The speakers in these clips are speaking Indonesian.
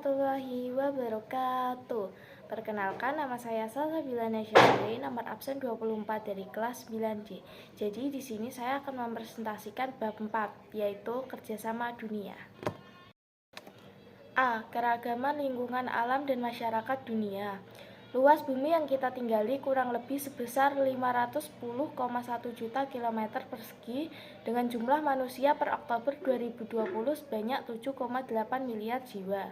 warahmatullahi wabarakatuh. Perkenalkan, nama saya Salsabila Nasyari, nomor absen 24 dari kelas 9C. Jadi di sini saya akan mempresentasikan bab 4, yaitu kerjasama dunia. A. Keragaman lingkungan alam dan masyarakat dunia. Luas bumi yang kita tinggali kurang lebih sebesar 510,1 juta kilometer persegi dengan jumlah manusia per Oktober 2020 sebanyak 7,8 miliar jiwa.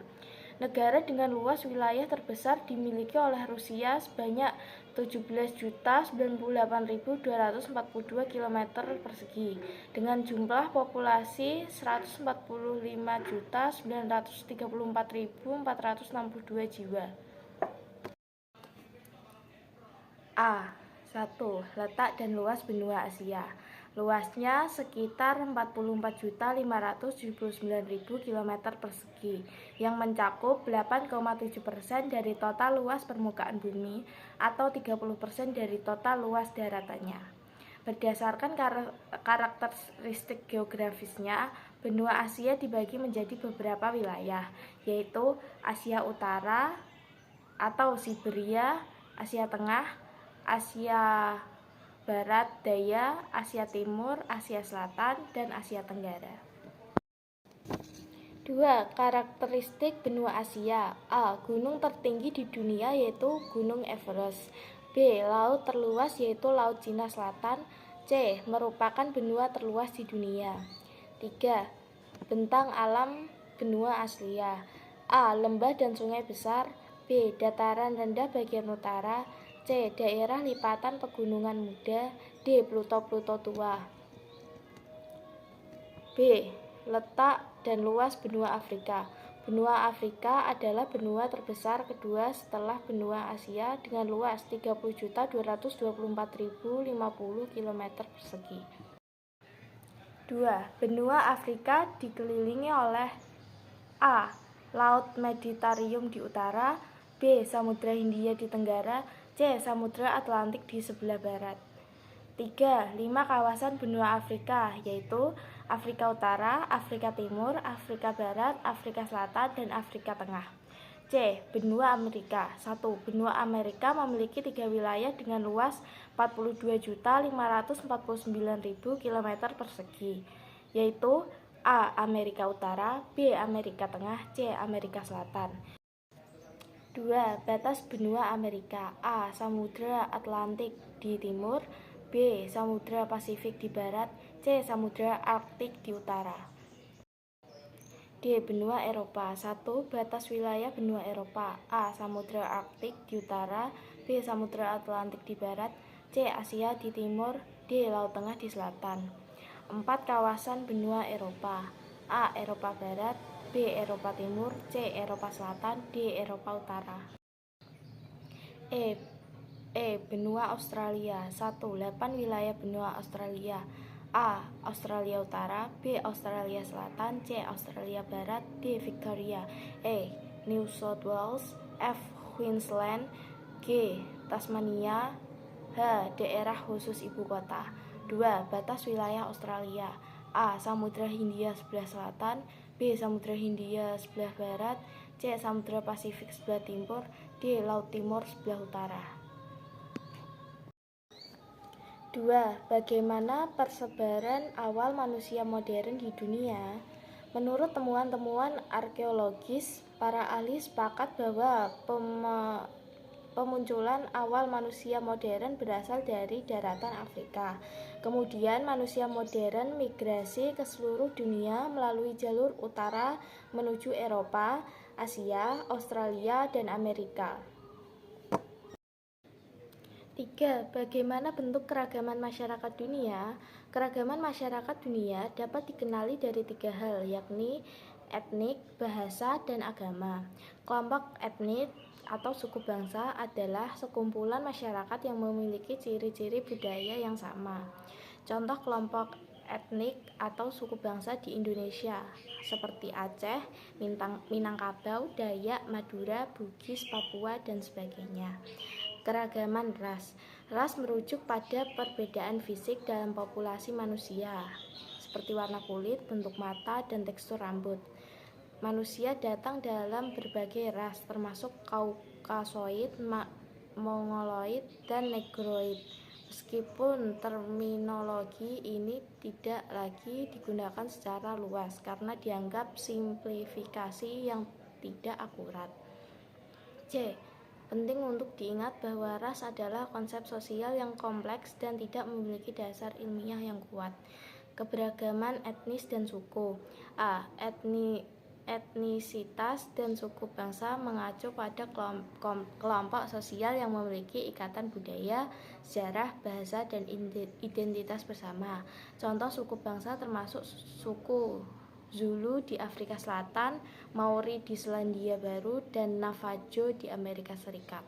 Negara dengan luas wilayah terbesar dimiliki oleh Rusia sebanyak 17.098.242 km persegi dengan jumlah populasi 145.934.462 jiwa. A. 1. Letak dan luas benua Asia. Luasnya sekitar 44.579.000 km persegi yang mencakup 8,7% dari total luas permukaan bumi atau 30% dari total luas daratannya. Berdasarkan karakteristik geografisnya, benua Asia dibagi menjadi beberapa wilayah, yaitu Asia Utara atau Siberia, Asia Tengah, Asia Barat Daya, Asia Timur, Asia Selatan, dan Asia Tenggara. 2. Karakteristik benua Asia. A. Gunung tertinggi di dunia yaitu Gunung Everest. B. Laut terluas yaitu Laut Cina Selatan. C. Merupakan benua terluas di dunia. 3. Bentang alam benua Asia. A. Lembah dan sungai besar. B. Dataran rendah bagian utara. C. Daerah lipatan pegunungan muda. D. Pluto tua. B. Letak dan luas benua Afrika. Benua Afrika adalah benua terbesar kedua setelah benua Asia dengan luas 30.224.050 km persegi. 2. Benua Afrika dikelilingi oleh A. Laut Mediterranean di utara. B. Samudra Hindia di tenggara. C. Samudra Atlantik di sebelah barat. 3. 5 kawasan benua Afrika, yaitu Afrika Utara, Afrika Timur, Afrika Barat, Afrika Selatan, dan Afrika Tengah. C. Benua Amerika. 1. Benua Amerika memiliki 3 wilayah dengan luas 42.549.000 km persegi, yaitu A. Amerika Utara, B. Amerika Tengah, C. Amerika Selatan. 2. Batas benua Amerika. A. Samudra Atlantik di timur. B. Samudra Pasifik di barat. C. Samudra Arktik di utara. D. Benua Eropa. 1. Batas wilayah benua Eropa. A. Samudra Arktik di utara. B. Samudra Atlantik di barat. C. Asia di timur. D. Laut Tengah di selatan. 4 kawasan benua Eropa. A. Eropa Barat. B. Eropa Timur. C. Eropa Selatan. D. Eropa Utara. Benua Australia. 1. 8 wilayah benua Australia. A. Australia Utara. B. Australia Selatan. C. Australia Barat. D. Victoria. E. New South Wales. F. Queensland. G. Tasmania. H. Daerah khusus ibu kota. 2. Batas wilayah Australia. A. Samudra Hindia sebelah selatan. B. Samudra Hindia sebelah barat. C. Samudra Pasifik sebelah timur. D. Laut Timur sebelah utara. 2. Bagaimana persebaran awal manusia modern di dunia? Menurut temuan-temuan arkeologis, para ahli sepakat bahwa pemunculan awal manusia modern berasal dari daratan Afrika. Kemudian manusia modern migrasi ke seluruh dunia melalui jalur utara menuju Eropa, Asia, Australia, dan Amerika. 3. Bagaimana bentuk keragaman masyarakat dunia? Keragaman masyarakat dunia dapat dikenali dari 3 hal, yakni etnik, bahasa, dan agama. Kelompok etnik atau suku bangsa adalah sekumpulan masyarakat yang memiliki ciri-ciri budaya yang sama. Contoh kelompok etnik atau suku bangsa di Indonesia seperti Aceh, Minangkabau, Dayak, Madura, Bugis, Papua, dan sebagainya. Keragaman ras. Ras merujuk pada perbedaan fisik dalam populasi manusia, seperti warna kulit, bentuk mata, dan tekstur rambut. manusia datang dalam berbagai ras, termasuk Kaukasoid, Mongoloid, dan Negroid. Meskipun terminologi ini tidak lagi digunakan secara luas karena dianggap simplifikasi yang tidak akurat. C. Penting untuk diingat bahwa ras adalah konsep sosial yang kompleks dan tidak memiliki dasar ilmiah yang kuat. Keberagaman etnis dan suku. A. Etnisitas dan suku bangsa mengacu pada kelompok sosial yang memiliki ikatan budaya, sejarah, bahasa, dan identitas bersama. Contoh suku bangsa termasuk suku Zulu di Afrika Selatan, Maori di Selandia Baru, dan Navajo di Amerika Serikat.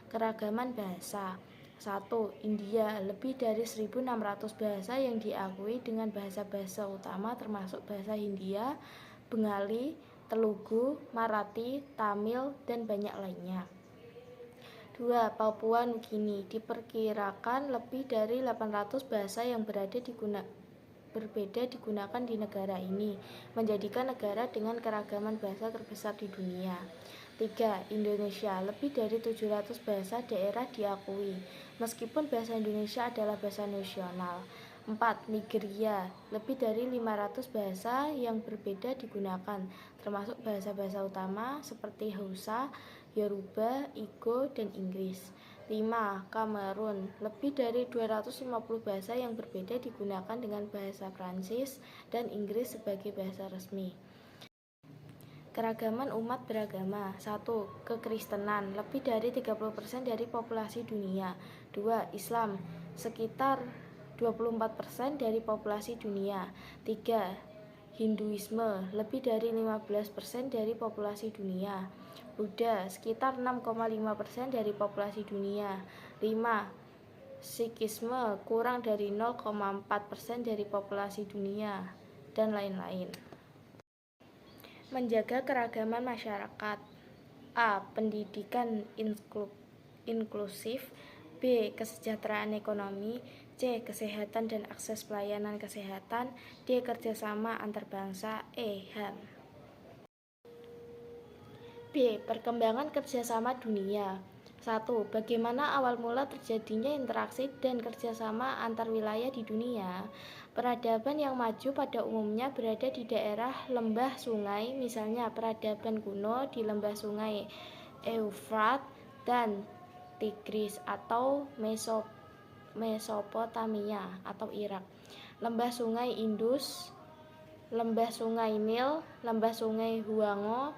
Keragaman bahasa. 1. India, lebih dari 1.600 bahasa yang diakui dengan bahasa-bahasa utama termasuk bahasa Hindia, Bengali, Telugu, Marathi, Tamil, dan banyak lainnya. 2. Papua Nugini, diperkirakan lebih dari 800 bahasa yang berbeda digunakan di negara ini, menjadikan negara dengan keragaman bahasa terbesar di dunia. 3. Indonesia, lebih dari 700 bahasa daerah diakui, meskipun bahasa Indonesia adalah bahasa nasional. 4. Nigeria, lebih dari 500 bahasa yang berbeda digunakan, termasuk bahasa-bahasa utama seperti Hausa, Yoruba, Igbo, dan Inggris. 5. Kamerun, lebih dari 250 bahasa yang berbeda digunakan dengan bahasa Prancis dan Inggris sebagai bahasa resmi. Keragaman umat beragama. 1. Kekristenan, lebih dari 30% dari populasi dunia. 2. Islam, sekitar 24% dari populasi dunia. 3. Hinduisme, lebih dari 15% dari populasi dunia. Buddha, sekitar 6,5% dari populasi dunia. 5. Sikhisme, kurang dari 0,4% dari populasi dunia, dan lain-lain. Menjaga keragaman masyarakat. A. Pendidikan inklusif. B. Kesejahteraan ekonomi. C. Kesehatan dan akses pelayanan kesehatan. D. Kerjasama antar bangsa. E. HAM. B. Perkembangan kerjasama dunia. 1. Bagaimana awal mula terjadinya interaksi dan kerjasama antar wilayah di dunia? Peradaban yang maju pada umumnya berada di daerah lembah sungai, misalnya peradaban kuno di lembah sungai Eufrat dan Tigris atau Mesopotamia atau Irak, lembah sungai Indus, lembah sungai Nil, lembah sungai Huangho.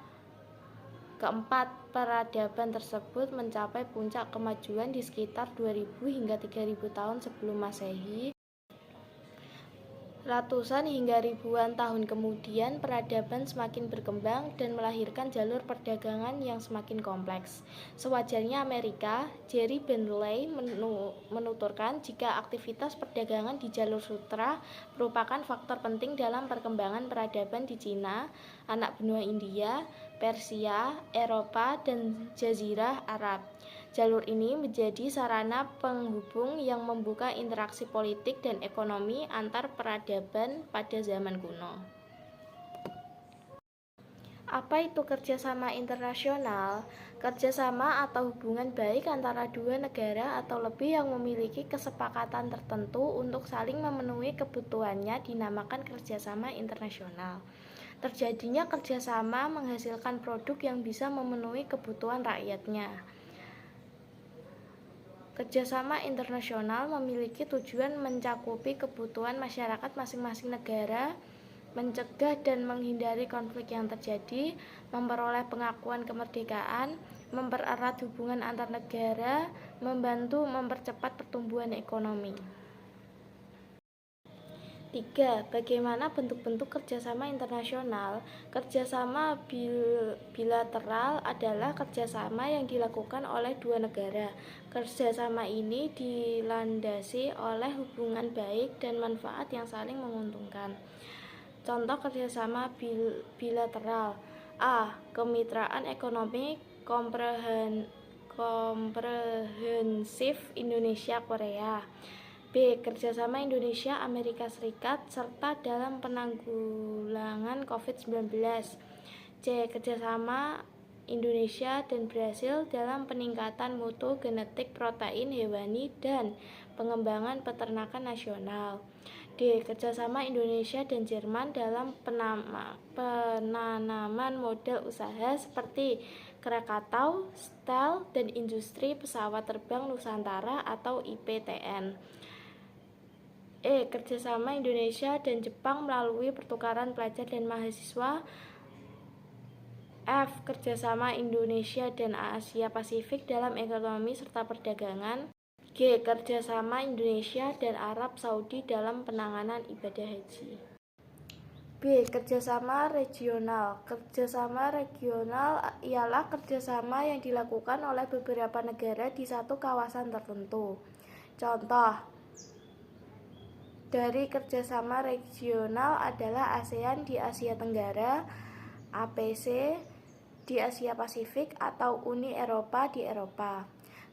Keempat, peradaban tersebut mencapai puncak kemajuan di sekitar 2000 hingga 3000 tahun sebelum Masehi. Ratusan hingga ribuan tahun kemudian, peradaban semakin berkembang dan melahirkan jalur perdagangan yang semakin kompleks. Sewajarnya Amerika, Jerry Bentley menuturkan jika aktivitas perdagangan di jalur sutra merupakan faktor penting dalam perkembangan peradaban di Cina, anak benua India, Persia, Eropa, dan Jazirah Arab. Jalur ini menjadi sarana penghubung yang membuka interaksi politik dan ekonomi antar peradaban pada zaman kuno. Apa itu kerjasama internasional? Kerjasama atau hubungan baik antara dua negara atau lebih yang memiliki kesepakatan tertentu untuk saling memenuhi kebutuhannya dinamakan kerjasama internasional. Terjadinya kerjasama menghasilkan produk yang bisa memenuhi kebutuhan rakyatnya. Kerjasama internasional memiliki tujuan mencakupi kebutuhan masyarakat masing-masing negara, mencegah dan menghindari konflik yang terjadi, memperoleh pengakuan kemerdekaan, mempererat hubungan antar negara, membantu mempercepat pertumbuhan ekonomi. 3. Bagaimana bentuk-bentuk kerjasama internasional? Kerjasama bilateral adalah kerjasama yang dilakukan oleh dua negara. Kerjasama ini dilandasi oleh hubungan baik dan manfaat yang saling menguntungkan. Contoh kerjasama bilateral. A. Kemitraan ekonomi komprehensif Indonesia-Korea. B. Kerjasama Indonesia-Amerika Serikat serta dalam penanggulangan COVID-19. C. Kerjasama Indonesia dan Brasil dalam peningkatan mutu genetik protein hewani dan pengembangan peternakan nasional. D. Kerjasama Indonesia dan Jerman dalam penanaman modal usaha seperti Krakatau, Steel, dan Industri Pesawat Terbang Nusantara atau IPTN. E. Kerjasama Indonesia dan Jepang melalui pertukaran pelajar dan mahasiswa. F. Kerjasama Indonesia dan Asia Pasifik dalam ekonomi serta perdagangan. G. Kerjasama Indonesia dan Arab Saudi dalam penanganan ibadah haji. B. Kerjasama regional. Kerjasama regional ialah kerjasama yang dilakukan oleh beberapa negara di satu kawasan tertentu. Contoh dari kerjasama regional adalah ASEAN di Asia Tenggara, APC di Asia Pasifik, atau Uni Eropa di Eropa.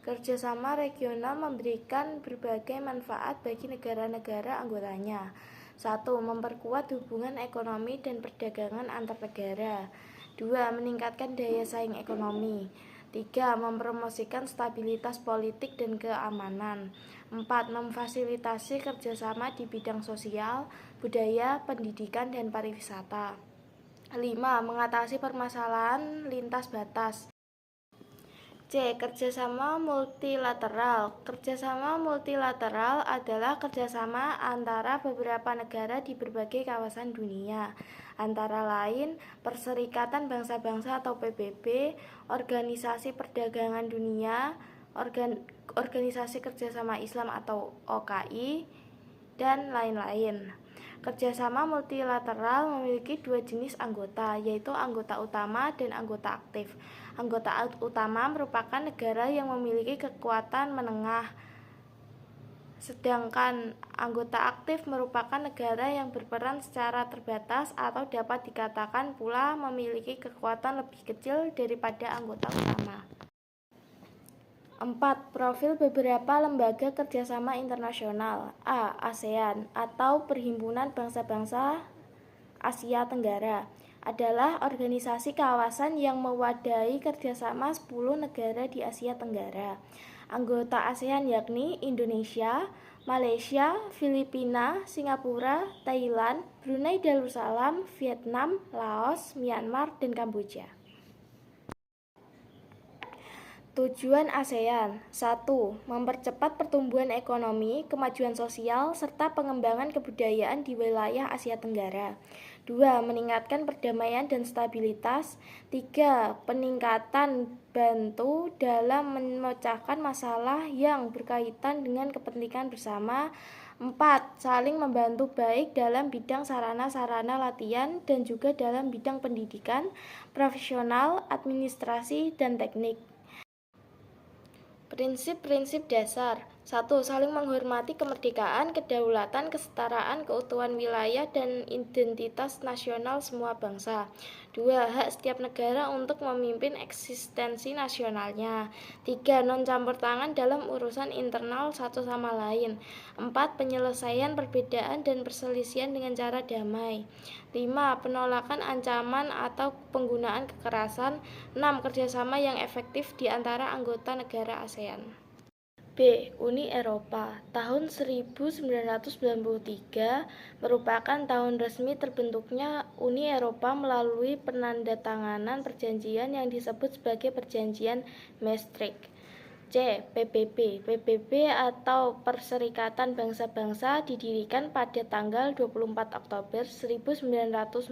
Kerjasama regional memberikan berbagai manfaat bagi negara-negara anggotanya. 1. Memperkuat hubungan ekonomi dan perdagangan antar negara. 2. Meningkatkan daya saing ekonomi. 3. Mempromosikan stabilitas politik dan keamanan. 4. Memfasilitasi kerjasama di bidang sosial, budaya, pendidikan, dan pariwisata. 5. Mengatasi permasalahan lintas batas. C. Kerjasama multilateral. Kerjasama multilateral adalah kerjasama antara beberapa negara di berbagai kawasan dunia, antara lain Perserikatan Bangsa-Bangsa atau PBB, Organisasi Perdagangan Dunia, Organisasi Kerjasama Islam atau OKI, dan lain-lain. Kerjasama multilateral memiliki dua jenis anggota, yaitu anggota utama dan anggota aktif. Anggota utama merupakan negara yang memiliki kekuatan menengah, sedangkan anggota aktif merupakan negara yang berperan secara terbatas atau dapat dikatakan pula memiliki kekuatan lebih kecil daripada anggota utama. 4. Profil beberapa lembaga kerjasama internasional. A. ASEAN atau Perhimpunan Bangsa-Bangsa Asia Tenggara adalah organisasi kawasan yang mewadahi kerjasama 10 negara di Asia Tenggara. Anggota ASEAN yakni Indonesia, Malaysia, Filipina, Singapura, Thailand, Brunei Darussalam, Vietnam, Laos, Myanmar, dan Kamboja. Tujuan ASEAN. 1. Mempercepat pertumbuhan ekonomi, kemajuan sosial, serta pengembangan kebudayaan di wilayah Asia Tenggara. 2. Meningkatkan perdamaian dan stabilitas. 3. Peningkatan bantu dalam memecahkan masalah yang berkaitan dengan kepentingan bersama. 4. Saling membantu baik dalam bidang sarana-sarana latihan dan juga dalam bidang pendidikan, profesional, administrasi, dan teknik. Prinsip-prinsip dasar. 1. Saling menghormati kemerdekaan, kedaulatan, kesetaraan, keutuhan wilayah, dan identitas nasional semua bangsa. 2. Hak setiap negara untuk memimpin eksistensi nasionalnya. 3. Non-campur tangan dalam urusan internal satu sama lain. 4. Penyelesaian perbedaan dan perselisihan dengan cara damai. 5. Penolakan ancaman atau penggunaan kekerasan. 6. Kerjasama yang efektif di antara anggota negara ASEAN. B. Uni Eropa. Tahun 1993 merupakan tahun resmi terbentuknya Uni Eropa melalui penandatanganan perjanjian yang disebut sebagai Perjanjian Maastricht. C. PBB. PBB atau Perserikatan Bangsa-Bangsa didirikan pada tanggal 24 Oktober 1945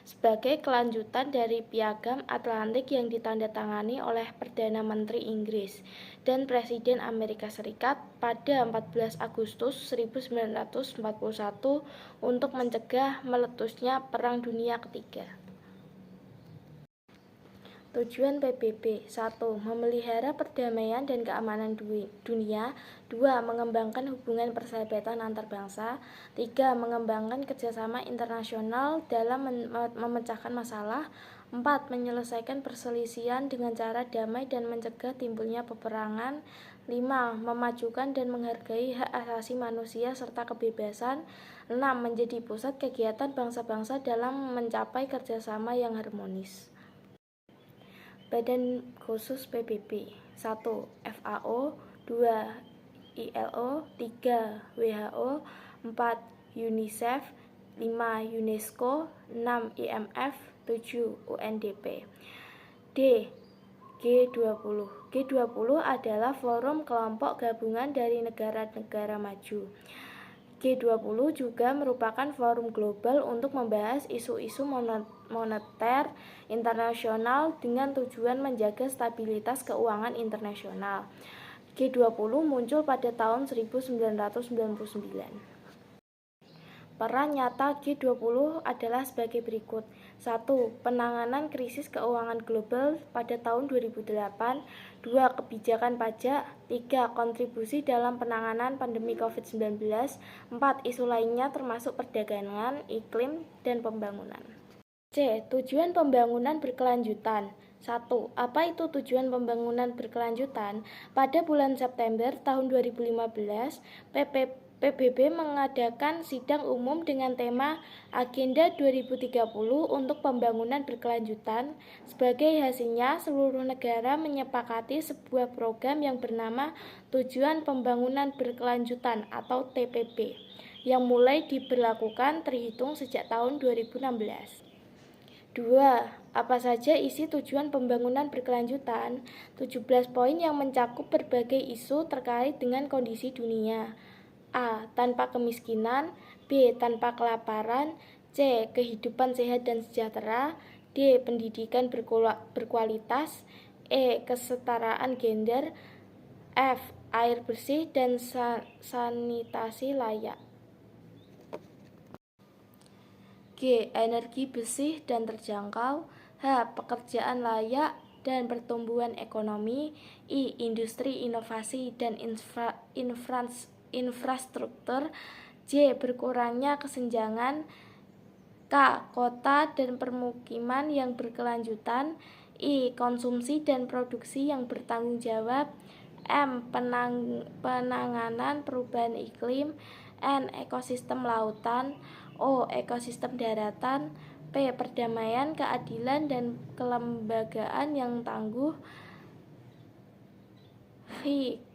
sebagai kelanjutan dari Piagam Atlantik yang ditandatangani oleh Perdana Menteri Inggris dan Presiden Amerika Serikat pada 14 Agustus 1941 untuk mencegah meletusnya Perang Dunia Ketiga. Tujuan PBB. 1. Memelihara perdamaian dan keamanan dunia. 2. Mengembangkan hubungan persahabatan antar bangsa. 3. Mengembangkan kerjasama internasional dalam memecahkan masalah. 4. Menyelesaikan perselisihan dengan cara damai dan mencegah timbulnya peperangan. 5. Memajukan dan menghargai hak asasi manusia serta kebebasan. 6. Menjadi pusat kegiatan bangsa-bangsa dalam mencapai kerjasama yang harmonis. Badan Khusus PBB. 1. FAO. 2. ILO. 3. WHO. 4. UNICEF. 5. UNESCO. 6. IMF. 7. UNDP. D. G20. G20 adalah forum kelompok gabungan dari negara-negara maju. G20 juga merupakan forum global untuk membahas isu-isu moneter internasional dengan tujuan menjaga stabilitas keuangan internasional. G20 muncul pada tahun 1999. Peran nyata G20 adalah sebagai berikut. 1. Penanganan krisis keuangan global pada tahun 2008. 2. Kebijakan pajak. 3. Kontribusi dalam penanganan pandemi COVID-19. 4. Isu lainnya termasuk perdagangan, iklim, dan pembangunan. C. Tujuan pembangunan berkelanjutan. 1. Apa itu tujuan pembangunan berkelanjutan? Pada bulan September tahun 2015, PBB mengadakan sidang umum dengan tema Agenda 2030 untuk Pembangunan Berkelanjutan. Sebagai hasilnya, seluruh negara menyepakati sebuah program yang bernama Tujuan Pembangunan Berkelanjutan atau TPB, yang mulai diberlakukan terhitung sejak tahun 2016. 2. Apa saja isi tujuan pembangunan berkelanjutan? 17 poin yang mencakup berbagai isu terkait dengan kondisi dunia. A. Tanpa kemiskinan. B. Tanpa kelaparan. C. Kehidupan sehat dan sejahtera. D. Pendidikan berkualitas. E. Kesetaraan gender. F. Air bersih dan sanitasi layak. G. Energi bersih dan terjangkau. H. Pekerjaan layak dan pertumbuhan ekonomi. I. Industri, inovasi, dan infrastruktur. J. Berkurangnya kesenjangan. K. Kota dan permukiman yang berkelanjutan. I. Konsumsi dan produksi yang bertanggung jawab. M. Penanganan perubahan iklim. N. Ekosistem lautan. O. Ekosistem daratan. P. Perdamaian, keadilan, dan kelembagaan yang tangguh. V.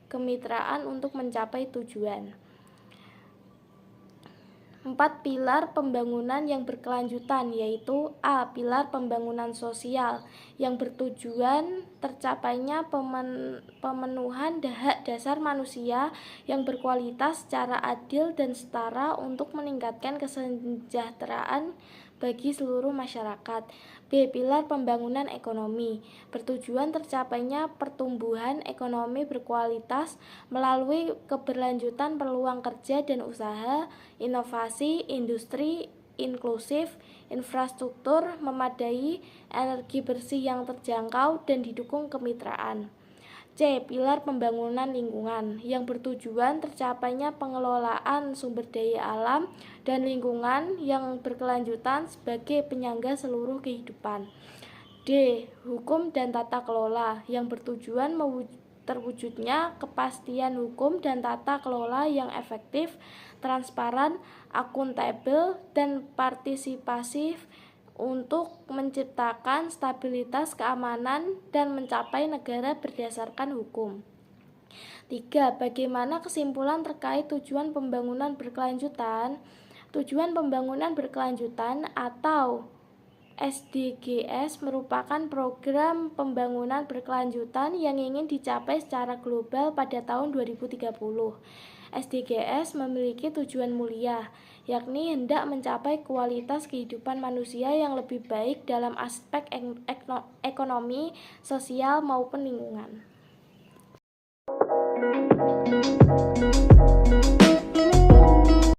Kemitraan untuk mencapai tujuan. 4 pilar pembangunan yang berkelanjutan, yaitu A. Pilar pembangunan sosial yang bertujuan tercapainya pemenuhan hak dasar manusia yang berkualitas secara adil dan setara untuk meningkatkan kesejahteraan bagi seluruh masyarakat. B. Pilar pembangunan ekonomi bertujuan tercapainya pertumbuhan ekonomi berkualitas melalui keberlanjutan peluang kerja dan usaha, inovasi, industri inklusif, infrastruktur memadai, energi bersih yang terjangkau, dan didukung kemitraan. C. Pilar pembangunan lingkungan yang bertujuan tercapainya pengelolaan sumber daya alam dan lingkungan yang berkelanjutan sebagai penyangga seluruh kehidupan. D. Hukum dan tata kelola yang bertujuan terwujudnya kepastian hukum dan tata kelola yang efektif, transparan, akuntabel, dan partisipasif untuk menciptakan stabilitas keamanan dan mencapai negara berdasarkan hukum. 3. Bagaimana kesimpulan terkait tujuan pembangunan berkelanjutan? Tujuan pembangunan berkelanjutan atau SDGs merupakan program pembangunan berkelanjutan yang ingin dicapai secara global pada tahun 2030. SDGs memiliki tujuan mulia, yakni hendak mencapai kualitas kehidupan manusia yang lebih baik dalam aspek ekonomi, sosial, maupun lingkungan.